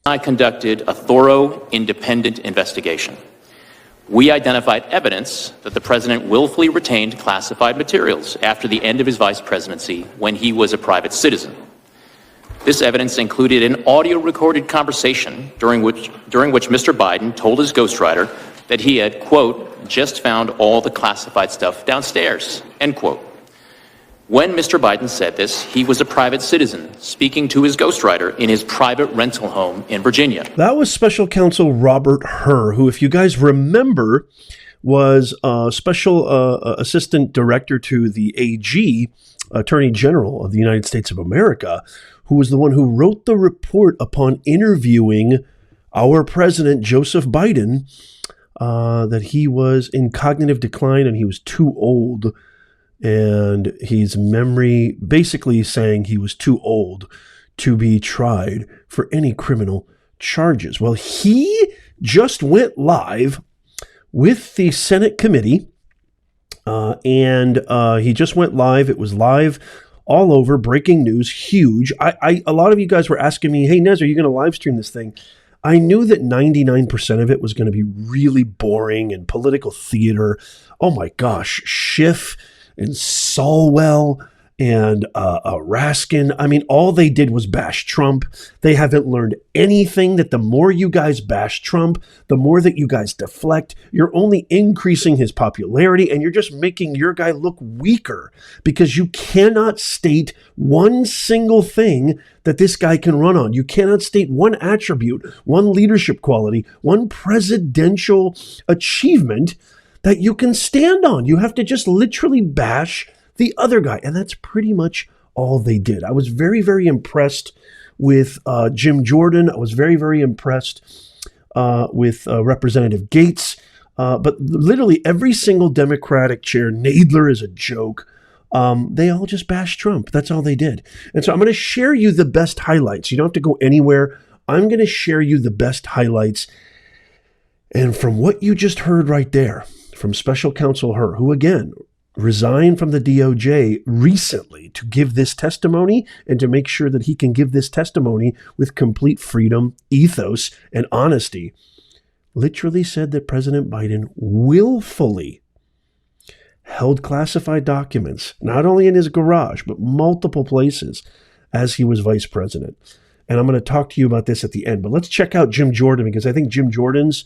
I conducted a thorough, independent investigation. We identified evidence that the president willfully retained classified materials after the end of his vice presidency when he was a private citizen. This evidence included an audio-recorded conversation during which Mr. Biden told his ghostwriter that he had, quote, just found all the classified stuff downstairs, end quote. When Mr. Biden said this, he was a private citizen speaking to his ghostwriter in his private rental home in Virginia. That was Special Counsel Robert Hur, who, if you guys remember, was Special Assistant Director to the AG, Attorney General of the United States of America, who was the one who wrote the report upon interviewing our president, Joseph Biden, that he was in cognitive decline and he was too old. And his memory basically saying he was too old to be tried for any criminal charges. Well, he just went live with the Senate committee, and he just went live. It was live all over, breaking news, huge. A lot of you guys were asking me, hey, Nez, are you going to live stream this thing? I knew that 99% of it was going to be really boring and political theater. Oh my gosh, Schiff and Solwell and Raskin. I mean, all they did was bash Trump. They haven't learned anything, that the more you guys bash Trump, the more that you guys deflect, you're only increasing his popularity and you're just making your guy look weaker because you cannot state one single thing that this guy can run on. You cannot state one attribute, one leadership quality, one presidential achievement that you can stand on. You have to just literally bash the other guy. And that's pretty much all they did. I was very, very impressed with Jim Jordan. I was very, very impressed with Representative Gaetz. But literally every single Democratic chair, Nadler is a joke. They all just bashed Trump. That's all they did. And so I'm going to share you the best highlights. You don't have to go anywhere. I'm going to share you the best highlights. And from what you just heard right there, from Special Counsel Hur, who again resigned from the DOJ recently to give this testimony and to make sure that he can give this testimony with complete freedom, ethos, and honesty, literally said that President Biden willfully held classified documents, not only in his garage, but multiple places as he was vice president. And I'm going to talk to you about this at the end, but let's check out Jim Jordan, because I think Jim Jordan's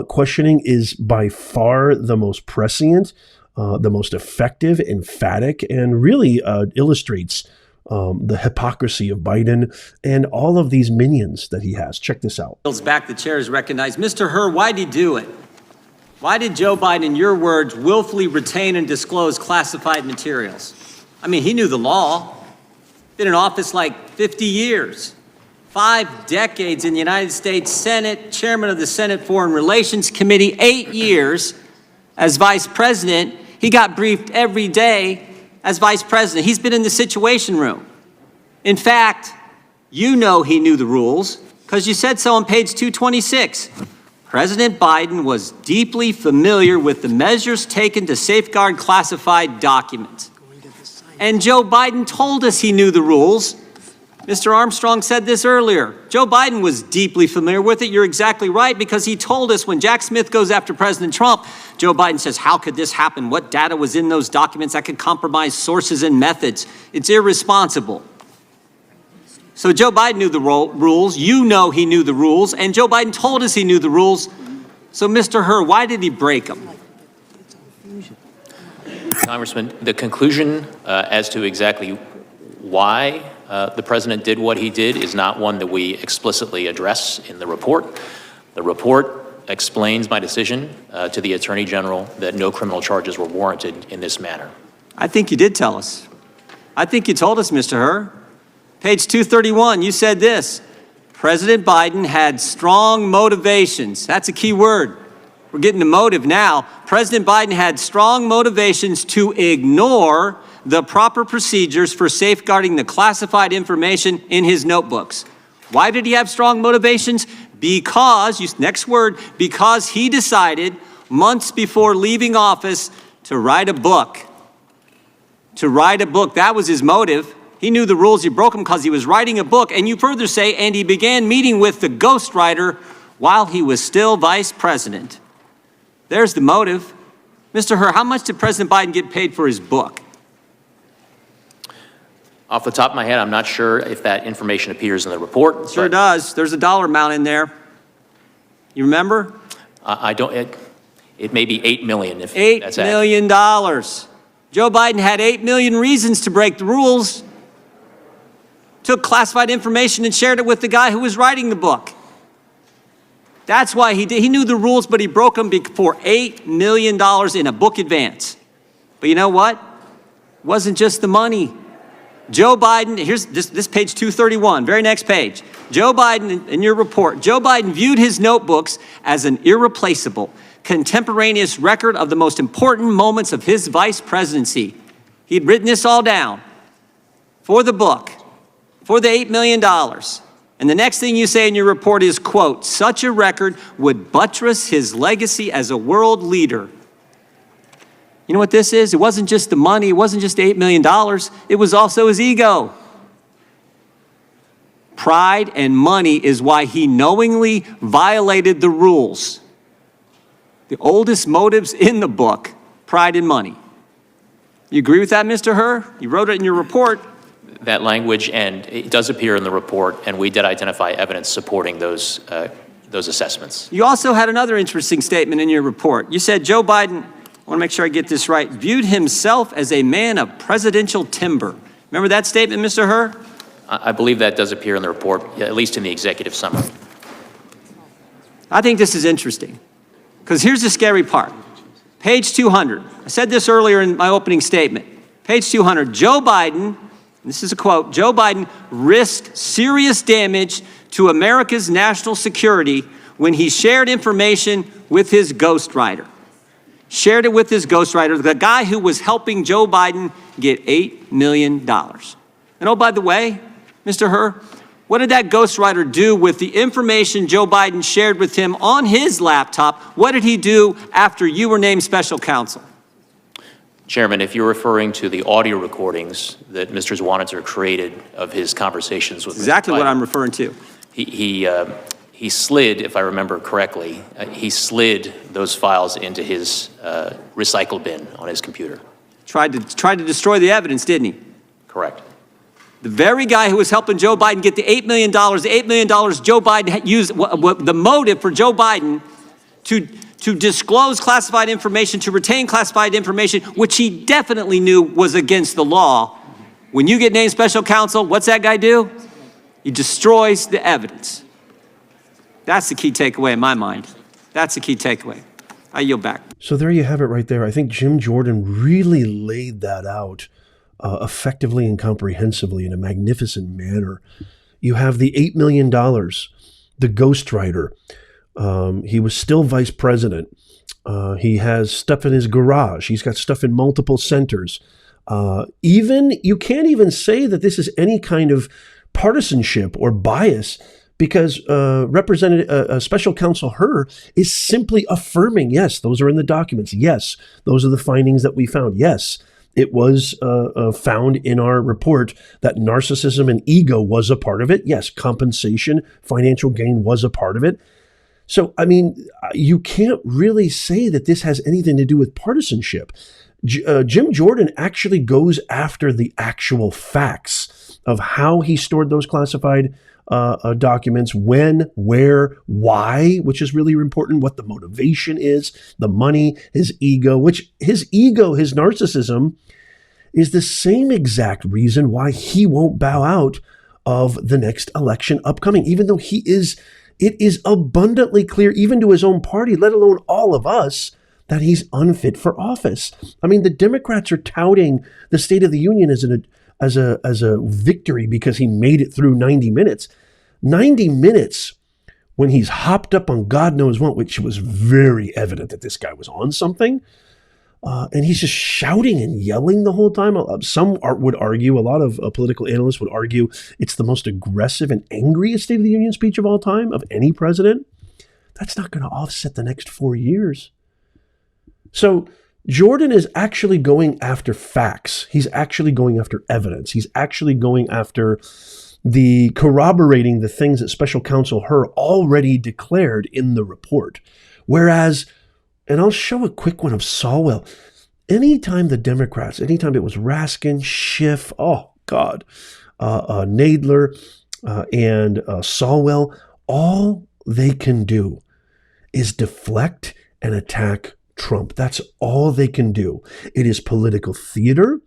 questioning is by far the most prescient, the most effective, emphatic, and really illustrates the hypocrisy of Biden and all of these minions that he has. Check this out. Back, the chair is recognized. Mr. Hur, why did he do it? Why did Joe Biden, in your words, willfully retain and disclose classified materials? I mean, he knew the law. Been in office like 50 years. 5 decades in the United States Senate, chairman of the Senate Foreign Relations Committee, 8 years as vice president. He got briefed every day as vice president. He's been in the Situation Room. In fact, you know he knew the rules because you said so on page 226. President Biden was deeply familiar with the measures taken to safeguard classified documents. And Joe Biden told us he knew the rules. Mr. Armstrong said this earlier. Joe Biden was deeply familiar with it. You're exactly right, because he told us when Jack Smith goes after President Trump, Joe Biden says, how could this happen? What data was in those documents that could compromise sources and methods? It's irresponsible. So Joe Biden knew the rules. You know he knew the rules. And Joe Biden told us he knew the rules. So, Mr. Hur, why did he break them? Congressman, the conclusion as to exactly why the president did what he did is not one that we explicitly address in the report. The report explains my decision to the Attorney General that no criminal charges were warranted in this manner. I think you did tell us. I think you told us, Mr. Hur. Page 231, you said this. President Biden had strong motivations. That's a key word. We're getting to motive now. President Biden had strong motivations to ignore the proper procedures for safeguarding the classified information in his notebooks. Why did he have strong motivations? Because, next word, because he decided months before leaving office to write a book. To write a book, that was his motive. He knew the rules. He broke them because he was writing a book. And you further say, and he began meeting with the ghostwriter while he was still vice president. There's the motive. Mr. Hur, how much did President Biden get paid for his book? Off the top of my head, I'm not sure if that information appears in the report. Sure does. There's a dollar amount in there. You remember? I don't. It may be $8 million. If $8 that's million. Joe Biden had 8 million reasons to break the rules. Took classified information and shared it with the guy who was writing the book. That's why he did. He knew the rules, but he broke them for $8 million in a book advance. But you know what? It wasn't just the money. Joe Biden, here's this page 231, very next page. Joe Biden, in your report, Joe Biden viewed his notebooks as an irreplaceable, contemporaneous record of the most important moments of his vice presidency. He'd written this all down for the book, for the $8 million. And the next thing you say in your report is, quote, such a record would buttress his legacy as a world leader. You know what this is? It wasn't just the money. It wasn't just $8 million. It was also his ego. Pride and money is why he knowingly violated the rules. The oldest motives in the book, pride and money. You agree with that, Mr. Hur? You wrote it in your report. That language, and it does appear in the report, and we did identify evidence supporting those assessments. You also had another interesting statement in your report. You said Joe Biden, I want to make sure I get this right, viewed himself as a man of presidential timber. Remember that statement, Mr. Hur? I believe that does appear in the report, at least in the executive summary. I think this is interesting, because here's the scary part. Page 200. I said this earlier in my opening statement. Page 200, Joe Biden, this is a quote, Joe Biden risked serious damage to America's national security when he shared information with his ghostwriter. Shared it with his ghostwriter, the guy who was helping Joe Biden get $8 million. And oh, by the way, Mr. Hur, what did that ghostwriter do with the information Joe Biden shared with him on his laptop? What did he do after you were named special counsel? Chairman, if you're referring to the audio recordings that Mr. Zwanitzer created of his conversations with exactly Mr. Biden, what I'm referring to. He slid, if I remember correctly, he slid those files into his recycle bin on his computer. Tried to destroy the evidence, didn't he? Correct. The very guy who was helping Joe Biden get the $8 million, Joe Biden had used the motive for Joe Biden to disclose classified information, to retain classified information, which he definitely knew was against the law. When you get named special counsel, what's that guy do? He destroys the evidence. That's the key takeaway in my mind. That's the key takeaway. I yield back. So there you have it right there. I think Jim Jordan really laid that out effectively and comprehensively in a magnificent manner. You have the $8 million, the ghostwriter. He was still vice president. He has stuff in his garage. He's got stuff in multiple centers. You can't even say that this is any kind of partisanship or bias, because Special Counsel Hur is simply affirming, yes, those are in the documents. Yes, those are the findings that we found. Yes, it was found in our report that narcissism and ego was a part of it. Yes, compensation, financial gain was a part of it. So, I mean, you can't really say that this has anything to do with partisanship. Jim Jordan actually goes after the actual facts of how he stored those classified documents, when, where, why, which is really important, what the motivation is, the money, his ego, his narcissism is the same exact reason why he won't bow out of the next election upcoming, even though it is abundantly clear, even to his own party, let alone all of us, that he's unfit for office. I mean, the Democrats are touting the State of the Union as a victory because he made it through 90 minutes. 90 minutes when he's hopped up on God knows what, which was very evident that this guy was on something. And he's just shouting and yelling the whole time. Some would argue, a lot of political analysts would argue, it's the most aggressive and angriest State of the Union speech of all time, of any president. That's not going to offset the next 4 years. So Jordan is actually going after facts. He's actually going after evidence. He's actually going after the corroborating the things that special counsel Hur already declared in the report. Whereas, and I'll show a quick one of Swalwell. Anytime the Democrats, anytime it was Raskin, Schiff, oh God, Nadler, and Swalwell, all they can do is deflect and attack Trump. That's all they can do. It is political theater.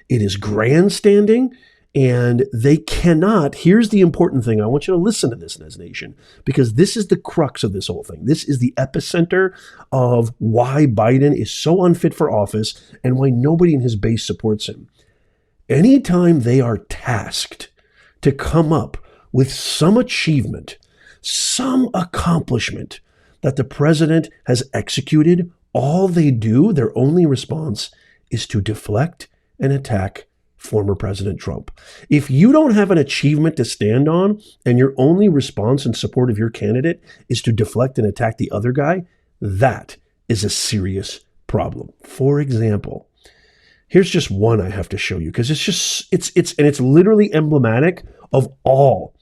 It is grandstanding. And they cannot, here's the important thing. I want you to listen to this, Nez Nation, because this is the crux of this whole thing. This is the epicenter of why Biden is so unfit for office and why nobody in his base supports him. Anytime they are tasked to come up with some achievement, some accomplishment that the president has executed, all they do, their only response, is to deflect and attack former President Trump. If you don't have an achievement to stand on and your only response in support of your candidate is to deflect and attack the other guy, that is a serious problem. For example, here's just one I have to show you because it's literally emblematic of all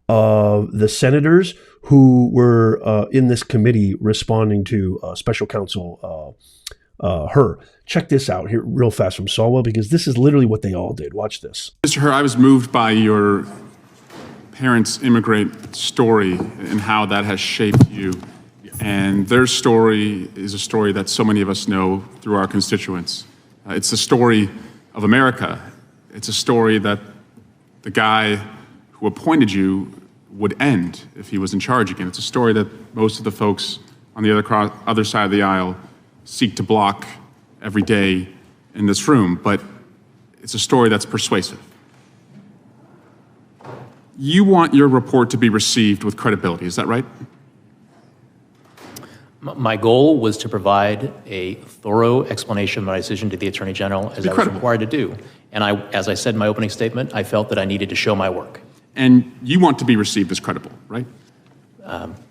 of the senators who were in this committee responding to special counsel Hur. Check this out here real fast from Swalwell, because this is literally what they all did. Watch this. Mr. Hur, I was moved by your parents' immigrant story and how that has shaped you. And their story is a story that so many of us know through our constituents. It's the story of America. It's a story that the guy who appointed you would end if he was in charge again. It's a story that most of the folks on the other side of the aisle seek to block every day in this room, but it's a story that's persuasive. You want your report to be received with credibility, is that right? My goal was to provide a thorough explanation of my decision to the Attorney General, as I was required to do. And as I said in my opening statement, I felt that I needed to show my work. And you want to be received as credible, right?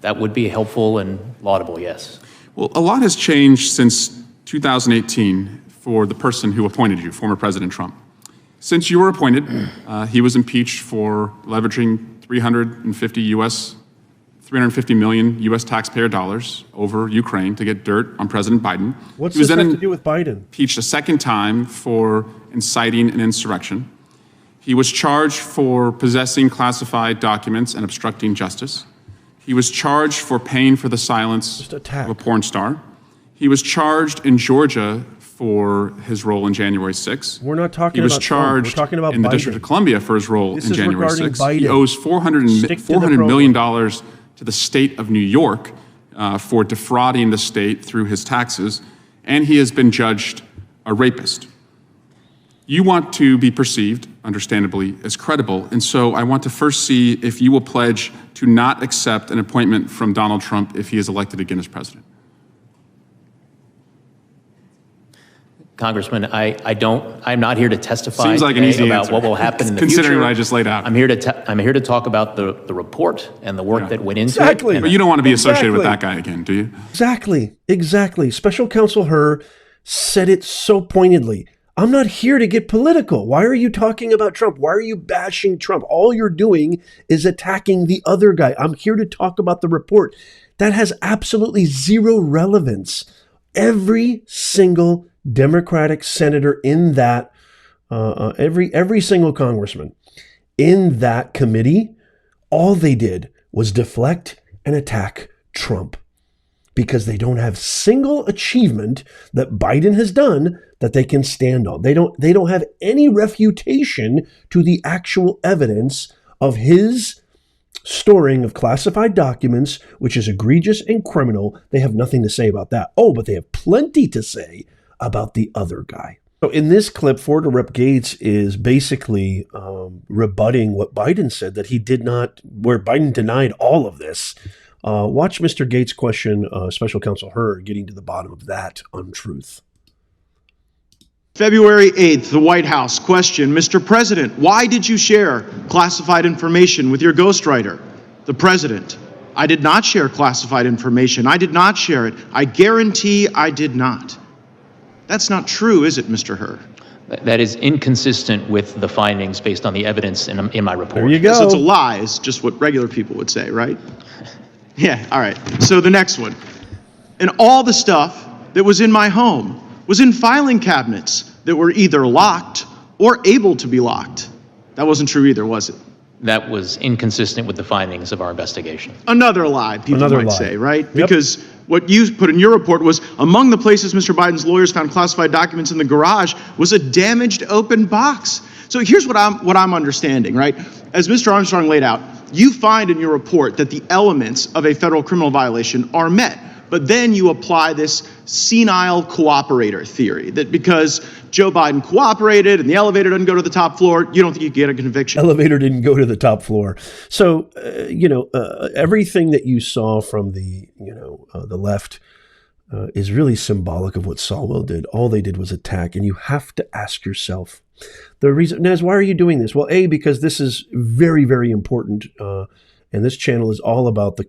That would be helpful and laudable, yes. Well, a lot has changed since 2018 for the person who appointed you, former President Trump. Since you were appointed, he was impeached for leveraging 350 million U.S. taxpayer dollars over Ukraine to get dirt on President Biden. What's he was this then have to do with Biden? Impeached a second time for inciting an insurrection. He was charged for possessing classified documents and obstructing justice. He was charged for paying for the silence of a porn star. He was charged in Georgia for his role in January 6th. We're not talking about He was charged in the District of Columbia for his role in January 6th. He owes $400 million to the state of New York for defrauding the state through his taxes, and he has been judged a rapist. You want to be perceived, understandably, as credible, and so I want to first see if you will pledge to not accept an appointment from Donald Trump if he is elected again as president. Congressman, I'm not here to testify Seems like an easy about answer, what will happen in the future. considering what I just laid out. I'm here to talk about the report and the work that went into Exactly. it. But you don't want to be associated with that guy again, do you? Exactly. Special counsel Hur said it so pointedly. I'm not here to get political. Why are you talking about Trump? Why are you bashing Trump? All you're doing is attacking the other guy. I'm here to talk about the report. That has absolutely zero relevance. Every single Democratic senator in that, every single congressman in that committee, all they did was deflect and attack Trump because they don't have single achievement that Biden has done that they can stand on. They don't have any refutation to the actual evidence of his storing of classified documents, which is egregious and criminal. They have nothing to say about that. Oh, but they have plenty to say about the other guy. So in this clip, Florida Rep. Gaetz is basically rebutting what Biden said, that he did not, where Biden denied all of this. Watch Mr. Gaetz question Special Counsel Hur getting to the bottom of that untruth. February 8th, the White House question, Mr. President, why did you share classified information with your ghostwriter? The President, I did not share classified information. I did not share it. I guarantee I did not. That's not true, is it, Mr. Herr? That is inconsistent with the findings based on the evidence in my report. There you go. So it's a lie, is just what regular people would say, right? Yeah, all right. So the next one. And all the stuff that was in my home was in filing cabinets that were either locked or able to be locked. That wasn't true either, was it? That was inconsistent with the findings of our investigation. Another lie, people Another might lie. say, right? Yep. Because what you put in your report was among the places Mr. Biden's lawyers found classified documents in the garage was a damaged open box. So here's what I'm understanding, right? As Mr. Armstrong laid out, you find in your report that the elements of a federal criminal violation are met. But then you apply this senile cooperator theory that because Joe Biden cooperated and the elevator doesn't go to the top floor, you don't think you can get a conviction. Elevator didn't go to the top floor. So, everything that you saw from the left is really symbolic of what Solwell did. All they did was attack. And you have to ask yourself the reason, Nez, why are you doing this? Well, A, because this is very, very important. And this channel is all about the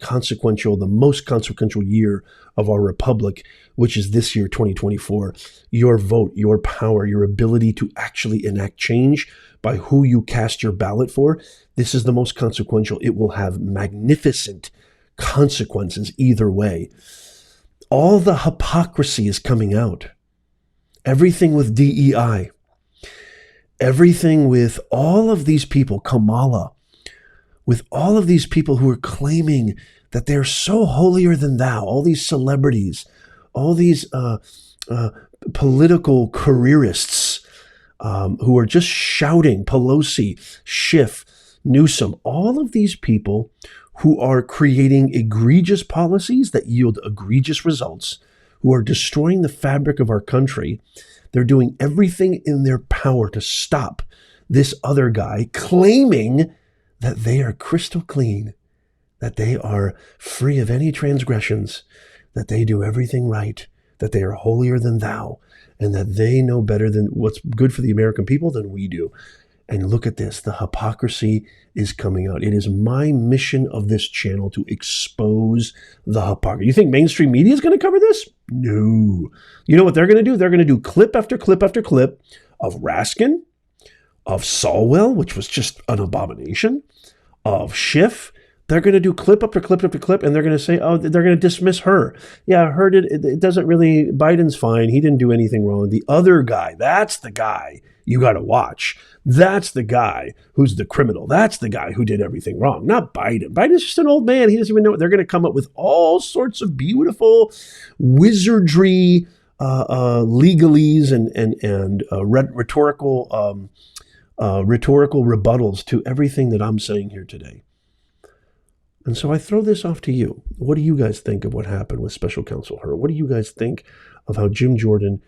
most consequential year of our republic, which is this year, 2024. Your vote, your power, your ability to actually enact change by who you cast your ballot for. This is the most consequential. It will have magnificent consequences either way. All the hypocrisy is coming out. Everything with DEI, everything with all of these people, Kamala, with all of these people who are claiming that they're so holier than thou, all these celebrities, all these political careerists who are just shouting, Pelosi, Schiff, Newsom, all of these people who are creating egregious policies that yield egregious results, who are destroying the fabric of our country. They're doing everything in their power to stop this other guy claiming that they are crystal clean, that they are free of any transgressions, that they do everything right, that they are holier than thou, and that they know better than what's good for the American people than we do. And look at this, the hypocrisy is coming out. It is my mission of this channel to expose the hypocrisy. You think mainstream media is going to cover this? No. You know what they're going to do? They're going to do clip after clip after clip of Raskin, of Solwell, which was just an abomination, of Schiff. They're going to do clip after clip after clip, and they're going to say, oh, they're going to dismiss her. Yeah, her it doesn't really, Biden's fine. He didn't do anything wrong. The other guy, that's the guy you got to watch. That's the guy who's the criminal. That's the guy who did everything wrong, not Biden. Biden's just an old man. He doesn't even know it. They're going to come up with all sorts of beautiful wizardry, legalese and rhetorical rebuttals to everything that I'm saying here today. And so I throw this off to you. What do you guys think of what happened with Special Counsel Herr? What do you guys think of how Jim Jordan,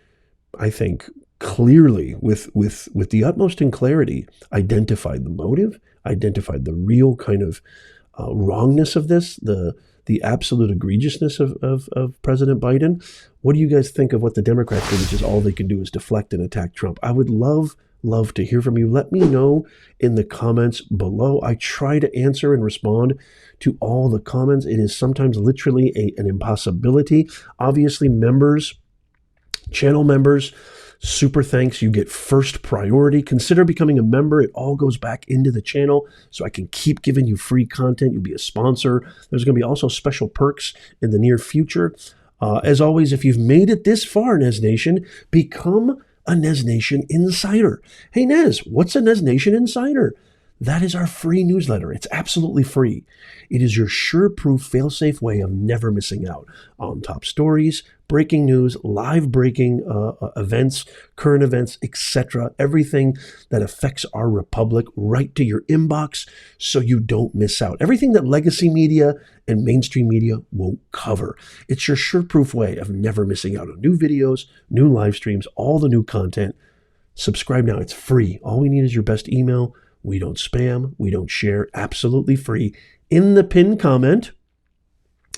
I think, clearly, with the utmost in clarity, identified the motive, identified the real kind of wrongness of this, the absolute egregiousness of President Biden? What do you guys think of what the Democrats did, which is all they can do is deflect and attack Trump? I would love to hear from you. Let me know in the comments below. I try to answer and respond to all the comments. It is sometimes literally an impossibility. Obviously, members, channel members, super thanks. You get first priority. Consider becoming a member. It all goes back into the channel so I can keep giving you free content. You'll be a sponsor. There's going to be also special perks in the near future. As always, if you've made it this far, Nez Nation, become a Nez Nation Insider. Hey, Nez, what's a Nez Nation Insider? That is our free newsletter. It's absolutely free. It is your sure-proof, fail-safe way of never missing out on top stories, breaking news, live breaking events, current events, etc. Everything that affects our republic right to your inbox so you don't miss out. Everything that legacy media and mainstream media won't cover. It's your sure-proof way of never missing out on new videos, new live streams, all the new content. Subscribe now. It's free. All we need is your best email. We don't spam. We don't share. Absolutely free. In the pinned comment,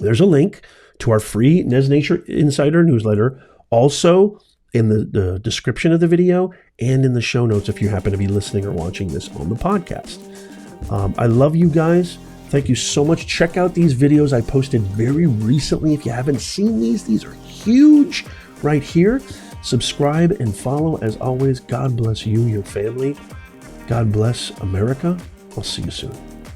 there's a link to our free Nez Nation Insider newsletter. Also in the description of the video and in the show notes if you happen to be listening or watching this on the podcast. I love you guys. Thank you so much. Check out these videos I posted very recently. If you haven't seen these are huge right here. Subscribe and follow. As always, God bless you, your family. God bless America. I'll see you soon.